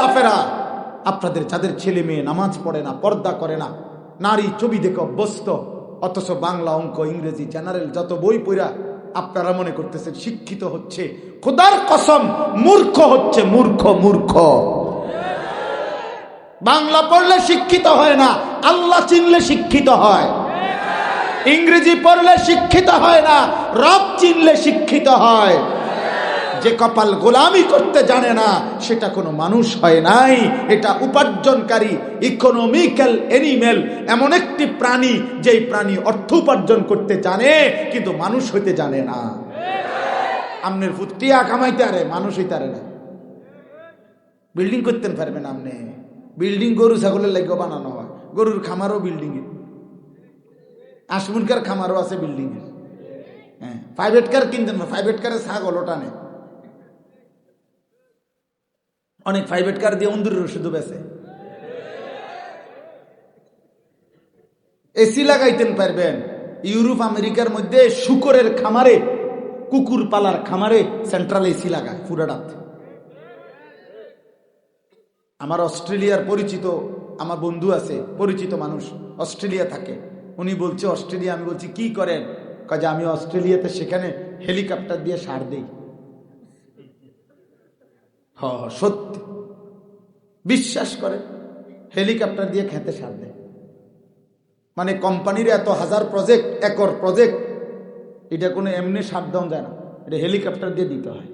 বাপেরা, আপনাদের যাদের ছেলে মেয়ে নামাজ পড়ে না, পর্দা করে না, নারী ছবি দেখে অভ্যস্ত, অথচ বাংলা, অঙ্ক, ইংরেজি, জেনারেল যত বই পড়া আপনারা মনে করতেছেন শিক্ষিত হচ্ছে, খোদার কসম মূর্খ হচ্ছে, মূর্খ মূর্খ। বাংলা পড়লে শিক্ষিত হয় না, আল্লাহ চিনলে শিক্ষিত হয়। ইংরেজি পড়লে শিক্ষিত হয় না, রব চিনলে শিক্ষিত হয়। যে কপাল গোলামি করতে জানে না সেটা কোনো মানুষ হয় নাই। এটা উপার্জনকারী ইকোনমিক্যাল অ্যানিমেল, এমন একটি প্রাণী যেই প্রাণী অর্থ উপার্জন করতে জানে কিন্তু মানুষ হইতে জানে না। আমনের ফুটিয়া কামাইতে আরে, মানুষ হইতে আরে না। বিল্ডিং করতে পারবেন আপনি? বিল্ডিং গরু ছাগলের লাগে বানানো হয়, গরুর খামারও বিল্ডিং এ, আসমুনকার খামারও আছে বিল্ডিং এর। হ্যাঁ, প্রাইভেট কার কিনতেন না, প্রাইভেট কারে ছাগল টানে, অনেক প্রাইভেট কার দিয়ে অন্দুরের ওষুধ বেছে। এসি লাগাইতেন পারবেন? ইউরোপ আমেরিকার মধ্যে শুকরের খামারে, কুকুর পালার খামারে সেন্ট্রাল এসি লাগায় পুরাটাত। আমার অস্ট্রেলিয়ার পরিচিত, আমার বন্ধু আছে, পরিচিত মানুষ অস্ট্রেলিয়া থাকে, উনি বলছে অস্ট্রেলিয়া। আমি বলছি কি করেন? কাজে আমি অস্ট্রেলিয়াতে সেখানে হেলিকপ্টার দিয়ে সার দেই। সত্যি, বিশ্বাস করে, হেলিকপ্টার দিয়ে খেতে সার দেয়। মানে কোম্পানির এত হাজার প্রজেক্ট, একর প্রজেক্ট, এটা কোনো এমনি সার দেওয়া যায় না, এটা হেলিকপ্টার দিয়ে দিতে হয়।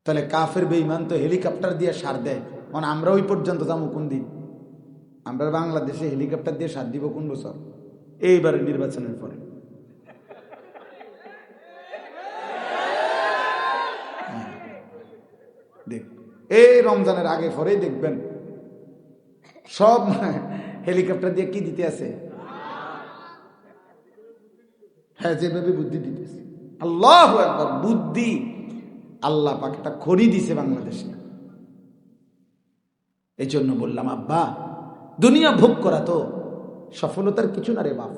তাহলে কাফের বেঈমান তো হেলিকপ্টার দিয়ে সার দেয়, মানে আমরা ওই পর্যন্ত যাবো কোন দিন? আমরা বাংলাদেশে হেলিকপ্টার দিয়ে সার দিব কোন বছর? এইবারে নির্বাচনের পরে। দেখ, এই রমজানের আগে পরেই দেখবেন সব হেলিকপ্টার দিয়ে কি দিতে আছে। হ্যাঁ, যেভাবে বুদ্ধি দিতেছে, আল্লাহু আকবার, বুদ্ধি আল্লাহ পাক একটা খড়ি দিছে বাংলাদেশে। এই জন্য বললাম আব্বা, দুনিয়া ভোগ করা তো সফলতার কিছু না রে বাপ।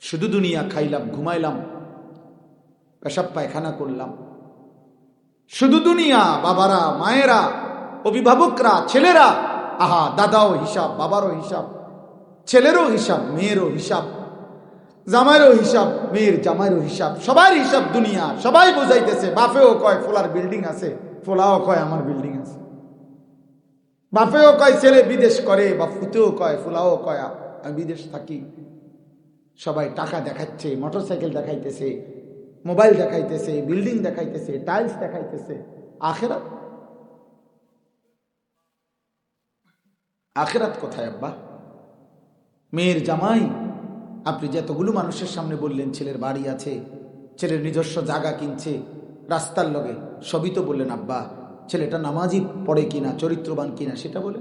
শুধু দুনিয়া খাইলাম, ঘুমাইলাম, পেশাব পায়খানা করলাম, শুধু দুনিয়া। বাবারা, মায়েরা, অভিভাবকরা, ছেলেরা, আহা, দাদাও হিসাব, বাবারও হিসাব, ছেলেরও হিসাব, মেয়েরও হিসাব, জামাইরও হিসাব, মেয়ের জামাইরও হিসাব, সবার হিসাব দুনিয়া। সবাই বুঝাইতেছে, বাপেও কয় ফোলার বিল্ডিং আছে, ফোলাও কয় আমার বিল্ডিং আছে। বাপেও কয় ছেলে বিদেশ করে, বা ফুতেও কয়, ফুলাও কয় আমি বিদেশ থাকি। সবাই টাকা দেখাচ্ছে, মোটরসাইকেল দেখাইতেছে, মোবাইল দেখাইতেছে, বিল্ডিং দেখাইতেছে, টাইলস দেখাইতেছে। আখেরাত, আখেরাত কোথায় আব্বা? মেয়ের জামাই, আপনি যতগুলো মানুষের সামনে বললেন ছেলের বাড়ি আছে, ছেলের নিজস্ব জায়গা কিনছে রাস্তার লগে, সবই তো বললেন আব্বা, ছেলেটা নামাজি পড়ে কিনা, চরিত্রবান কিনা সেটা বলে।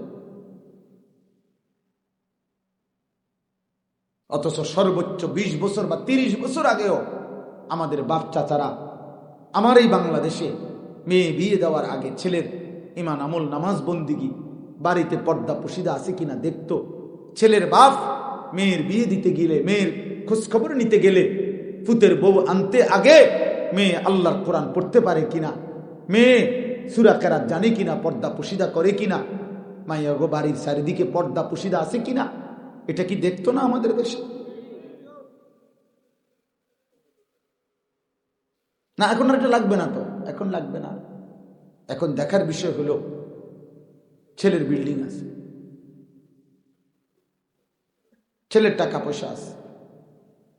অথচ সর্বোচ্চ 20 বছর বা 30 বছর আগেও আমাদের বাপ চাচারা, আমার এই বাংলাদেশে মেয়ে বিয়ে দেওয়ার আগে ছেলের ইমান আমল, নামাজ, বন্দিগি, বাড়িতে পর্দা পুশিদা আছে কিনা দেখতো। ছেলের বাপ মেয়ের বিয়ে দিতে গেলে, মেয়ের খোঁজখবর নিতে গেলে, ফুতের বউ আনতে আগে মেয়ে আল্লাহর কোরআন পড়তে পারে কিনা, মেয়ে সূরা কেরাত জানে কিনা, পর্দা পুশিদা করে কিনা, মাইয়া গো বাড়ির চারিদিকে পর্দা পুশিদা আছে কিনা, এটা কি দেখতো না আমাদের দেশে? না, এখন আর এটা লাগবে না তো, এখন লাগবে না। এখন দেখার বিষয় হলো ছেলের বিল্ডিং আছে, ছেলের টাকা পয়সা আছে,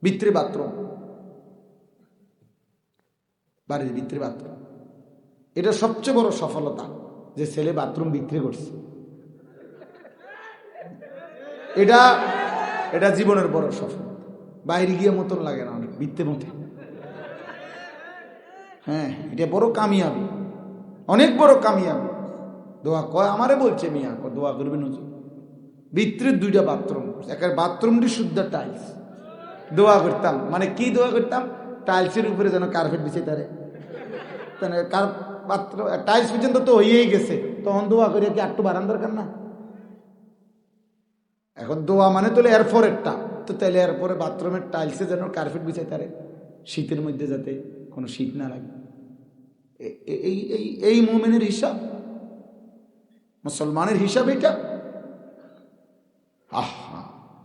ভিতরে বাথরুম, বাড়ির ভিতরে বাথরুম। এটা সবচেয়ে বড় সফলতা যে ছেলে বাথরুম বিক্রি করছে। এটা এটা জীবনের বড় সফলতা। বাইরে গিয়ে মতন লাগে না, অনেক ভিত্তে মতে। হ্যাঁ, এটা বড় কামিয়াবি, অনেক বড় কামিয়াবি। দোয়া কয় আমারে বলছে, মিয়া দোয়া করবেন হুজুর। ভিতরে 2টা বাথরুম, একটা বাথরুমটি শুদ্ধ টাইলস। দোয়া করতাম, মানে কি দোয়া করতাম? টাইলসের উপরে যেন কার্পেট বিছে তারে, টাইলস পর্যন্ত তো হয়েই গেছে, তখন দোয়া করে কি একটু বাড়ান দরকার না? এখন দোয়া মানে তো এরপরেরটা, তো তাহলে এরপরে বাথরুমের টাইলসে যেন কার্পেট বিছাই তারে, শীতের মধ্যে যাতে কোনো শীত না লাগে। এই মোমেনের হিসাব, মুসলমানের হিসাব এটা?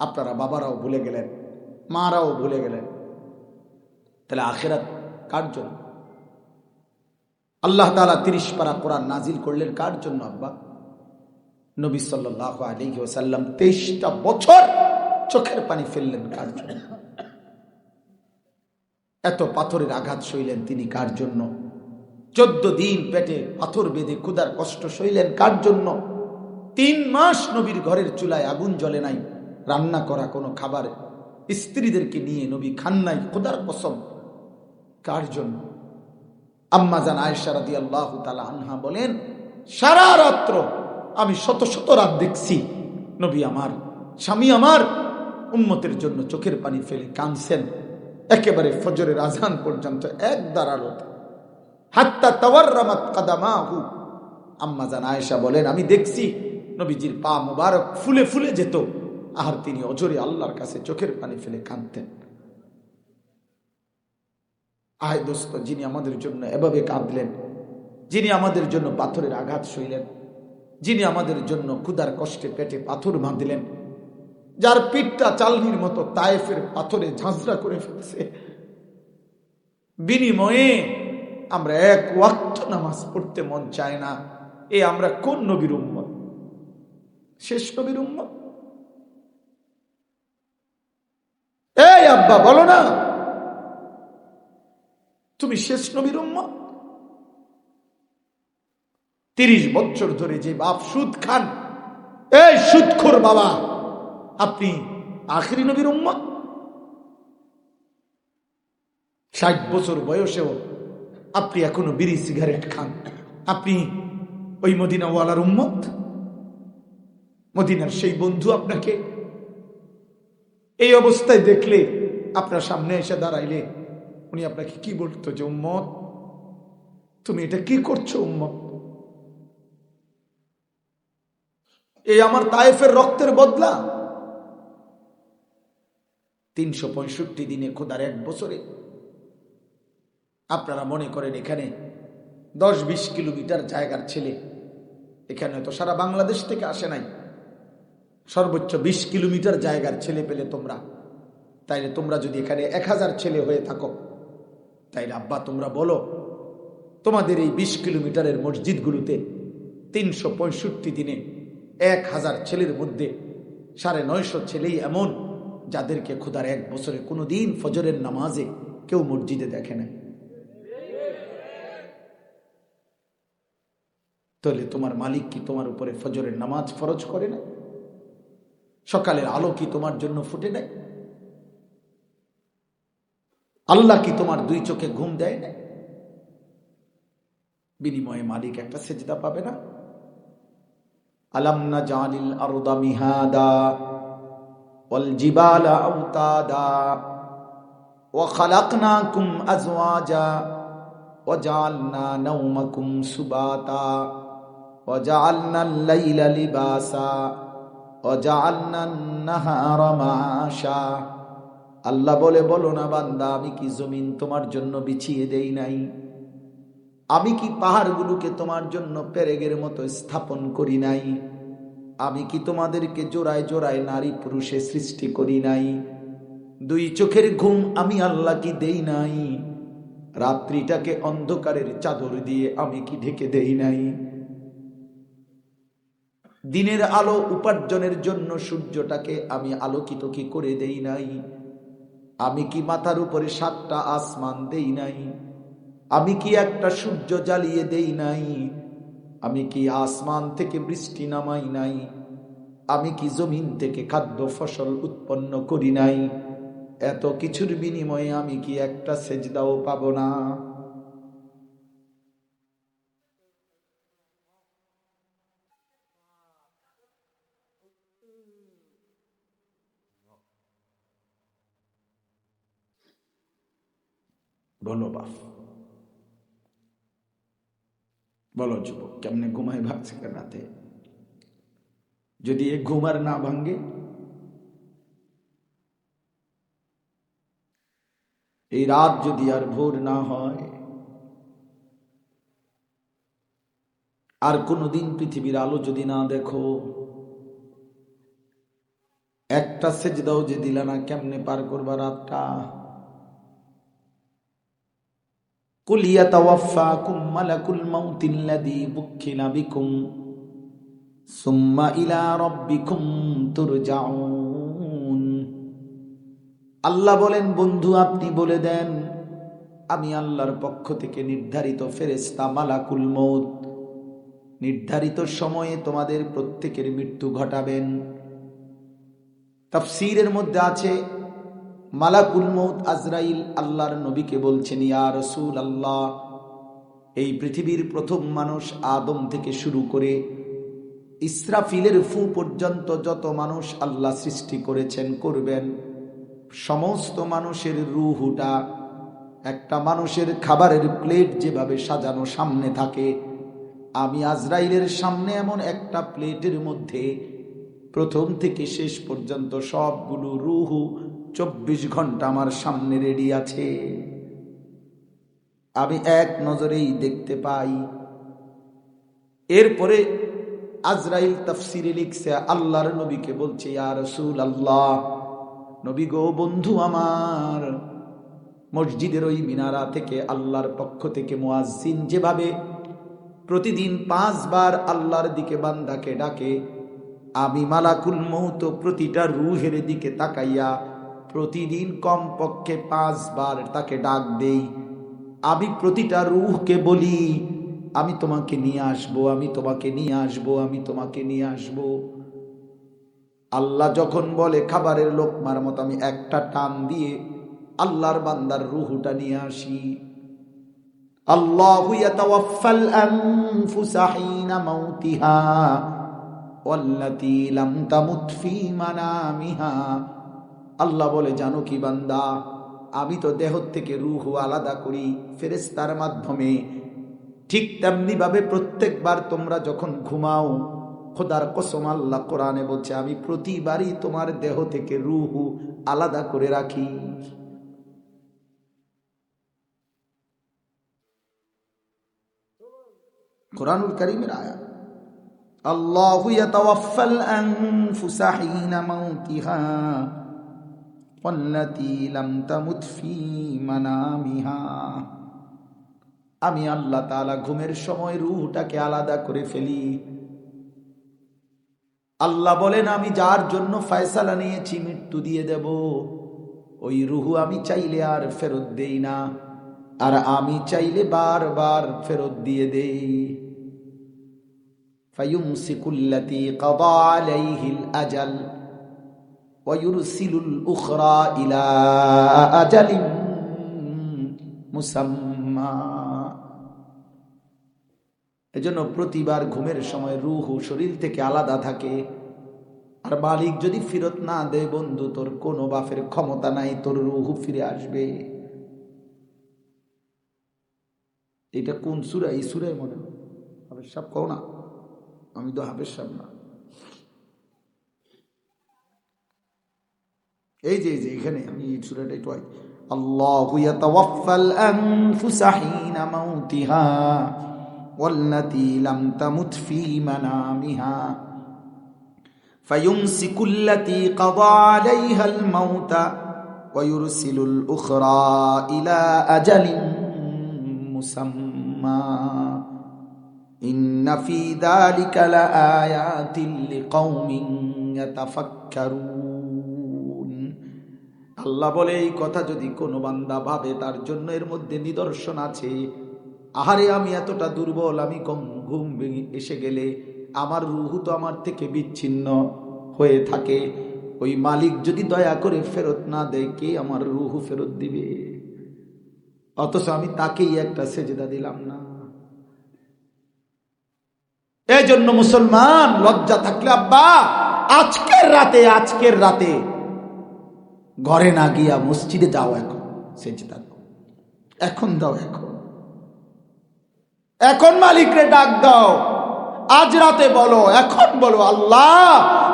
আপনারা বাবারাও ভুলে গেলেন, মারাও ভুলে গেলেন। তাহলে আখিরাত কার জন্য? আল্লাহ তাআলা 30 পারা কোরআন নাজিল করলেন কার জন্য আব্বা? নবী সাল্লাল্লাহু আলাইহি ওয়াসাল্লাম 23টা বছর চোখের পানি ফেললেন কার জন্য? এত পাথরের আঘাত সইলেন তিনি কার জন্য? 14 দিন পেটে পাথর বেঁধে ক্ষুধার কষ্ট সইলেন কার জন্য? 3 মাস নবীর ঘরের চুলায় আগুন জ্বলে নাই, রান্না করা কোনো খাবার স্ত্রীদেরকে নিয়ে নবী খান নাই, ক্ষুধার কসম। কার জন্য? আম্মা জান আয়েশা রাদিয়াল্লাহু তাআলা আনহা বলেন, সারা রাত্র আমি শত শত রাত দেখছি নবী আমার, স্বামী আমার উম্মতের জন্য চোখের পানি ফেলে কাঁদছেন, একেবারে ফজরের আজান পর্যন্ত এক দাঁড়ালোতে, হাত্তা তাওয়াররামাত কাদামাহু। আম্মা জান আয়েশা বলেন, আমি দেখছি নবীজির পা মুবারক ফুলে ফুলে যেত, আর তিনি অজরে আল্লাহর কাছে চোখের পানি ফেলে কাঁদতেন। আয় দোস্ত, যিনি আমাদের জন্য এভাবে কাঁদলেন, যিনি আমাদের জন্য পাথরের আঘাত সইলেন, যিনি আমাদের জন্য ক্ষুধার কষ্টে পেটে পাথর বাঁধলেন, যার পিঠটা চালনির মতো তায়েফের পাথরে ঝাঁঝরা করে ফেলছে, বিনিময়ে আমরা এক ওয়াক্ত নামাজ পড়তে মন চায় না। আমরা কোন নবীর উম্মত? শেষ নবীর উম্মত। এই আব্বা বলো না, তুমি শেষ নবীর উম্মত? 30 বছর ধরে যে বাপ সুদ খান, এই সুদখোর বাবা, আপনি আখেরি নবীর উম্মত? 60 বছর বয়সেও আপনি এখনো বিড়ি সিগারেট খান, আপনি ওই মদিনাওয়ালার উম্মত? মদিনার সেই বন্ধু আপনাকে এই অবস্থায় দেখলে, আপনার সামনে এসে দাঁড়াইলে উনি আপনাকে কি বলতো? যে উম্মত, তুমি এটা কি করছো উম্মত? এই আমার তায়েফের রক্তের বদলা। 365 দিনে খোদার 1 বছরে আপনারা মনে করেন এখানে 10-20 কিলোমিটার জায়গার ছেলে, এখানে তো সারা বাংলাদেশ থেকে আসে নাই, সর্বোচ্চ 20 কিলোমিটার জায়গার ছেলে পেলে তোমরা, তাইলে তোমরা যদি এখানে 1000 ছেলে হয়ে থাকো, তাইলে আব্বা তোমরা বলো, তোমাদের এই 20 কিলোমিটারের মসজিদগুলোতে 365 দিনে 1000 ছেলের মধ্যে 950 ছেলেই এমন যাদেরকে খোদার 1 বছরে কোনোদিন ফজরের নামাজে কেউ মসজিদে দেখে না। তাহলে তোমার মালিক কি তোমার উপরে ফজরের নামাজ ফরজ করে না? সকালের আলো কি তোমার জন্য ফুটে নাই? আল্লাহ কি তোমার 2 চোখে ঘুম দেয় না? বিনিময়ে মালিক একটা সেজদা পাবে না? আলাম নাজালিল আরদা মিহাদা ওয়াল জিবালা আওতাদা ওয়া খালাকনাকুম আজওয়াজা ওয়া জাআলনা নাওমাকুম সুবাতা ওয়া জাআলনাল লাইলা লিবাসা ওয়া জাআলনান নাহারা মাআশা। আল্লাহ বলে, বলো না বান্দা, আমি কি জমিন তোমার জন্য বিছিয়ে দেই নাই? আমি কি পাহাড়গুলোকে তোমার জন্য পেরেগের মতো স্থাপন করি নাই? আমি কি তোমাদেরকে জোড়ায় জোড়ায় নারী পুরুষে সৃষ্টি করি নাই? 2 চোখের ঘুম আমি আল্লাহ কি দেই নাই? রাত্রিটাকে অন্ধকারের চাদর দিয়ে আমি কি ঢেকে দেই নাই? দিনের আলো উপার্জনের জন্য সূর্যটাকে আমি আলোকিত কি করে দেই নাই? আমি কি মাথার উপরে 7টা আসমান দেই নাই? আমি কি একটা সূর্য জ্বালিয়ে দেই নাই? আমি কি আসমান থেকে বৃষ্টি নামাই নাই? আমি কি জমিন থেকে খাদ্য ফসল উৎপন্ন করি নাই? এত কিছুর বিনিময়ে আমি কি একটা সেজদাও পাবো না? বলো বাপ, বলো যুবক, কেমনে ঘুমায় ভাবছে রাতে? যদি এ ঘুমার না ভাঙ্গে, এই রাত যদি আর ভোর না হয়, আর কোনোদিন পৃথিবীর আলো যদি না দেখো, একটা সেজদাও যে দিলা না, কেমনে পার করবা রাতটা? কুল ইয়াতাওয়াফাকুম মালাকুল মাউতিল্লাযী বুক্কিলা বিকুম সুম্মা ইলা রাব্বিকুম তুরজাউন। আল্লাহ বলেন, বন্ধু আপনি বলে দেন, আমি আল্লাহর পক্ষ থেকে নির্ধারিত ফেরেশতা মালাকুল মউত নির্ধারিত সময়ে তোমাদের প্রত্যেকের মৃত্যু ঘটাবেন। তাফসীরের মধ্যে আছে মালাকুল মউত আজরাইল আল্লাহর নবীকে বলছেন, ইয়া রাসূলুল্লাহ, এই পৃথিবীর প্রথম মানুষ আদম থেকে শুরু করে ইসরাফিলের ফু পর্যন্ত যত মানুষ আল্লাহ সৃষ্টি করেছেন করবেন, সমস্ত মানুষের রূহটা একটা মানুষের খাবারের প্লেট যেভাবে সাজানো সামনে থাকে, আমি আজরাইলের সামনে এমন একটা প্লেটের মধ্যে প্রথম থেকে শেষ পর্যন্ত সবগুলো রূহ 24 ঘন্টা আমার সামনে রেডি আছে। আমি এক নজরেই দেখতে পাই। এরপরে আজরাইল তাফসিরে লিখছে, আল্লাহর নবীকে বলছে, ইয়া রাসূলুল্লাহ, নবী গো, বন্ধু আমার, মসজিদের ওই মিনারা থেকে আল্লাহর পক্ষ থেকে মুয়াজ্জিন যেভাবে প্রতিদিন 5 বার আল্লাহর দিকে বান্দাকে ডাকে, আমি মালাকুল মউত প্রতিটা রূহের দিকে তাকাইয়া প্রতিদিন কমপক্ষে 5 বার তাকে ডাক দেই। আমি প্রতিটা রূহকে বলি, আমি তোমাকে নিয়ে আসবো, আমি তোমাকে নিয়ে আসবো, আমি তোমাকে নিয়ে আসবো। আল্লাহ যখন বলে খাবারের লোকমার মতো, আমি একটা টান দিয়ে আল্লাহর বান্দার রূহটা নিয়ে আসি। আল্লাহু ইয়াতাওয়াফাল আনফুসা হিনা মাউতিহা ওয়াল্লাতী লাম তামুত ফী মানামিহা। আল্লাহ বলে, জানো কি বান্দা, আমি তো দেহ থেকে রূহ আলাদা করি ফেরেশতার মাধ্যমে। ঠিক তেমনি ভাবে প্রত্যেকবার তোমরা যখন ঘুমাও, খোদার কসম আল্লাহ কোরআনে বলছে, আমি প্রতিবারই তোমার দেহ থেকে রূহ আলাদা করে রাখি। কোরআনুল কারীমের আয়াত। আল্লাহু ইয়াতাওয়াফাল আনফুসা হিনা মাউতিহা ওয়াল্লাতী লাম তামুত ফী মানামিহা। আমি আল্লাহ তাআলা ঘুমের সময় রূহটাকে আলাদা করে ফেলি। আল্লাহ বলেন, আমি যার জন্য ফয়সালা নিয়েছি মৃত্যু দিয়ে দেব, ওই রূহ আমি চাইলে আর ফেরত দেই না, আর আমি চাইলে বারবার ফেরত দিয়ে দেই। ফায়ুমসিকুল্লাতী কাদা আলাইহিল আজাল ওয়া ইউরসিলুল উখরা ইলা আজালিন মুসাম্মা। এজন্য প্রতিবার ঘুমের সময় রূহ শরীর থেকে আলাদা থাকে। আর মালিক যদি ফেরত না দেয়, বন্ধু, তোর কোনো বাপের ক্ষমতা নাই তোর রূহ ফিরে আসবে। এটা কোন সূরা? এই সূরায় মনে হয় হাফেজ সাহেব কও না, আমি তো হাফেজ সাহেব না। এই যে এখানে আমি এই সূরাটা একটু আল্লাহু ইয়াতাওয়াফাল আনফুসা হিনা মাউতিহা ওয়াল্লাতী লাম তামুত ফী মানামিহা ফায়ুমসিকুল্লাতী কাদা আলাইহাল মাউতা ওয়া ইউরসিলুল উখরা ইলা আজালিন মুসাম্মা ইন্না ফী যালিকা লাআয়াতিন লিকাওমিন ইয়াতাফাক্কারুন। আল্লাহ বলে, এই কথা যদি কোনো বান্দা ভাবে, তার জন্য এর মধ্যে নিদর্শন আছে। আহারে, আমি এতটা দুর্বল, আমি ঘুম এসে গেলে আমার রূহ তো আমার থেকে বিচ্ছিন্ন হয়ে থাকে। ওই মালিক যদি দয়া করে ফেরত না দেয়, কে আমার রূহ ফেরত দিবে? অথচ আমি তাকেই একটা সেজদা দিলাম না। এই জন্য মুসলমান, লজ্জা থাকলে আব্বা আজকের রাতে ঘরে না গিয়া মসজিদে যাও, এখন সেজদা দাও, এখন দাও, এখন মালিকরে ডাক দাও, আজ রাতে বলো, এখন বলো, আল্লাহ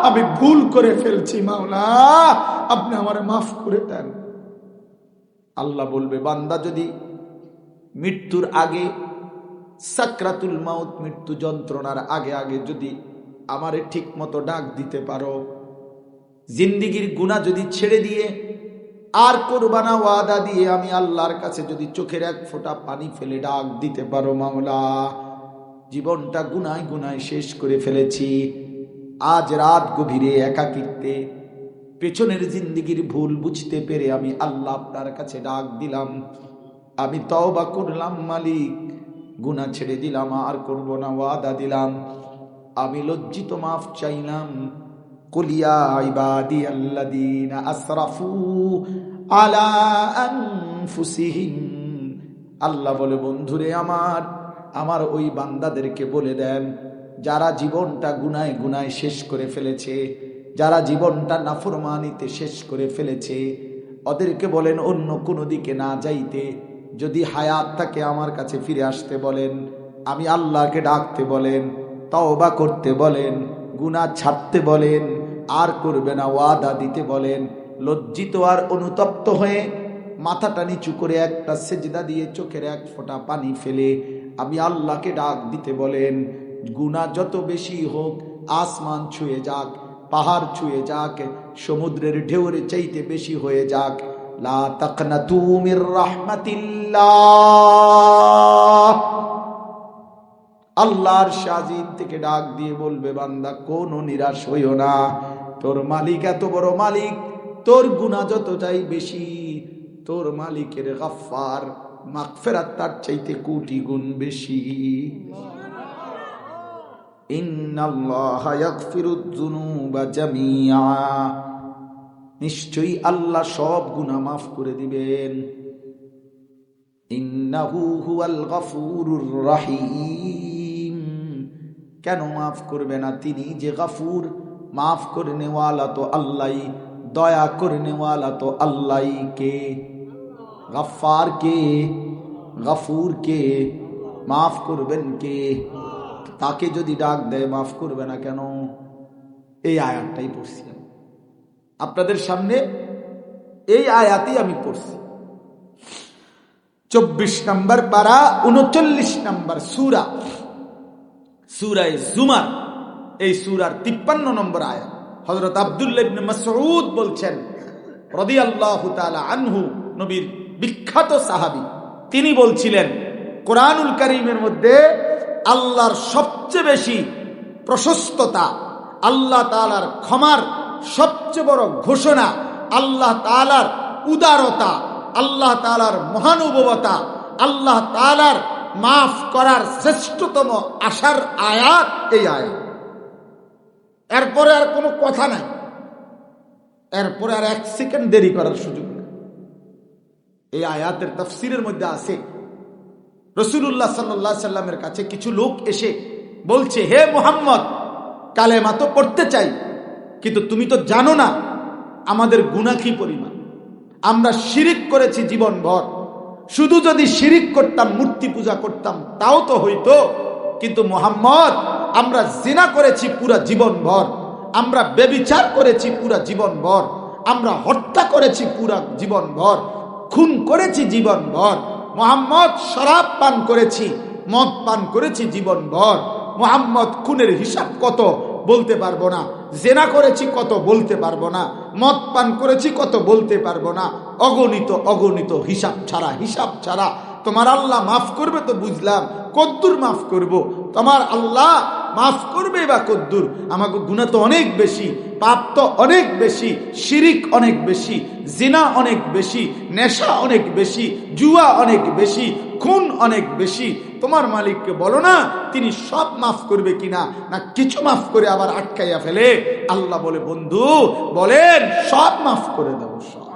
আমি ভুল করে ফেলছি, মাওলা আপনি আমারে মাফ করে দেন। আল্লাহ বলবে, বান্দা যদি মৃত্যুর আগে সাকরাতুল মাউত, মৃত্যু যন্ত্রণার আগে আগে যদি আমারে ঠিক মতো ডাক দিতে পারো, জিন্দিগির গুনাহ যদি ছেড়ে দিয়ে আর করবা না ওয়াদা দিয়ে আমি আল্লাহর কাছে যদি চোখের এক ফোঁটা পানি ফেলে ডাক দিতে পারো, মাওলা জীবনটা গুনায় গুনায় শেষ করে ফেলেছি, আজ রাত গভীরে একাকিত্বে পেছনের জিন্দিগির ভুল বুঝতে পেরে আমি আল্লাহ আপনার কাছে ডাক দিলাম, আমি তওবা করলাম মালিক, গুনাহ ছেড়ে দিলাম, আর করব না ওয়াদা দিলাম, আমি লজ্জিত, মাফ চাইলাম। কুল ইয়া ইবাদিয়াল্লাযীনা আসরাফু আলা আনফুসিহিম, আল্লাহ বলে বন্ধুরে আমার ওই বান্দাদেরকে বলে দেন যারা জীবনটা গুনায় গুনায় শেষ করে ফেলেছে, যারা জীবনটা নাফরমানিতে শেষ করে ফেলেছে, ওদেরকে বলেন অন্য কোনো দিকে না যাইতে, যদি হায়াত থাকে আমার কাছে ফিরে আসতে বলেন, আমি আল্লাহকে ডাকতে বলেন, তওবা করতে বলেন, গুনাহ ছাড়তে বলেন, আর করবে না ওয়াদা দিতে বলেন। লজ্জিত আর অনুতপ্ত হয়ে মাথাটা নিচু করে একটা সেজদা দিয়ে চোখের এক ফোঁটা পানি ফেলে আমি আল্লাহকে ডাক দিতে বলেন। গুনাহ যত বেশি হোক, আসমান ছুঁয়ে যাক, পাহাড় ছুঁয়ে যাক, সমুদ্রের ঢেউর চাইতে বেশি হয়ে যাক, লা তাকনাতু মির রাহমাতিল্লাহ, আল্লাহর শাজিন থেকে ডাক দিয়ে বলবে বান্দা কোনো নিরাশ হইও না, তোর মালিক এত বড় মালিক, তোর গুনাহ যত চাই বেশি, তোর মালিকের গফফার মাগফিরাত তার চাইতে কোটি গুণ বেশি। ইন্নাল্লাহা ইয়াগফিরুয যুনুবা জামিআ, নিশ্চয়ই আল্লাহ সব গুনাহ মাফ করে দিবেন। ইন্নাহু হুয়াল গফুরুর রহিম, কেন মাফ করবে না? তিনি যে গফুর, মাফ করনে ওয়ালা তো আল্লাহই, দয়া করনে ওয়ালা তো আল্লাহই। কে? গফফার কে? গফুর কে? মাফ করবেন কে? তাকে যদি ডাক দেয় মাফ করবে না কেন? এই আয়াতটাই পড়ছি আপনাদের সামনে, এই আয়াতই আমি পড়ছি। 24 নম্বর পারা 39 নম্বর সূরা, সূরায়ে জুমার, এই সূরার 53 নম্বর আয়াত। হযরত আব্দুল্লাহ ইবনে মাসউদ বলছেন রাদিয়াল্লাহু তাআলা আনহু, নবীর বিখ্যাত সাহাবী, তিনি বলছিলেন কোরআনুল কারীমের মধ্যে আল্লাহর সবচেয়ে বেশি প্রশস্ততা, আল্লাহ তাআলার ক্ষমার সবচেয়ে বড় ঘোষণা, আল্লাহ তাআলার উদারতা, আল্লাহ তাআলার মহানুভবতা, আল্লাহ তাআলার মাফ করার শ্রেষ্ঠতম আশার আয়াত এই আয়াত। এরপরে আর কোনো কথা নাই, এরপরে আর এক সেকেন্ড দেরি করার সুযোগ নেই। এই আয়াতের তাফসীরের মধ্যে আছে রাসূলুল্লাহ সাল্লাল্লাহু আলাইহি সাল্লামের কাছে কিছু লোক এসে বলছে, হে মুহাম্মদ, কালেমা তো পড়তে চাই, কিন্তু তুমি তো জানো না আমাদের গুনাহ কি পরিমাণ, আমরা শিরিক করেছি জীবনভর, শুধু যদি শিরিক করতাম, মূর্তি পূজা করতাম তাও তো হইতো, কিন্তু মুহাম্মদ আমরা জিনা করেছি পুরা জীবনভর, আমরা ব্যভিচার করেছি পুরা জীবনভর, আমরা হত্যা করেছি পুরা জীবনভর, খুন করেছি জীবনভর, মুহাম্মদ শরাব পান করেছি, মদ পান করেছি জীবনভর, মুহাম্মদ খুনের হিসাব কত বলতে পারবো না, জেনা করেছি কত বলতে পারবো না, মদ পান করেছি কত বলতে পারবো না, অগণিত অগণিত হিসাব ছাড়া তোমার আল্লাহ মাফ করবে তো বুঝলাম, কদ্দুর মাফ করব, তোমার আল্লাহ মাফ করবে বা কদ্দুর, আমাকে গুনাহ তো অনেক বেশি, পাপ তো অনেক বেশি, শিরিক অনেক বেশি, জিনা অনেক বেশি, নেশা অনেক বেশি, জুয়া অনেক বেশি, খুন অনেক বেশি, তোমার মালিককে বলো না তিনি সব মাফ করবে কিনা, না কিছু মাফ করে আবার আটকাইয়া ফেলে। আল্লাহ বলে, বন্ধু বলেন সব মাফ করে দেব, সব।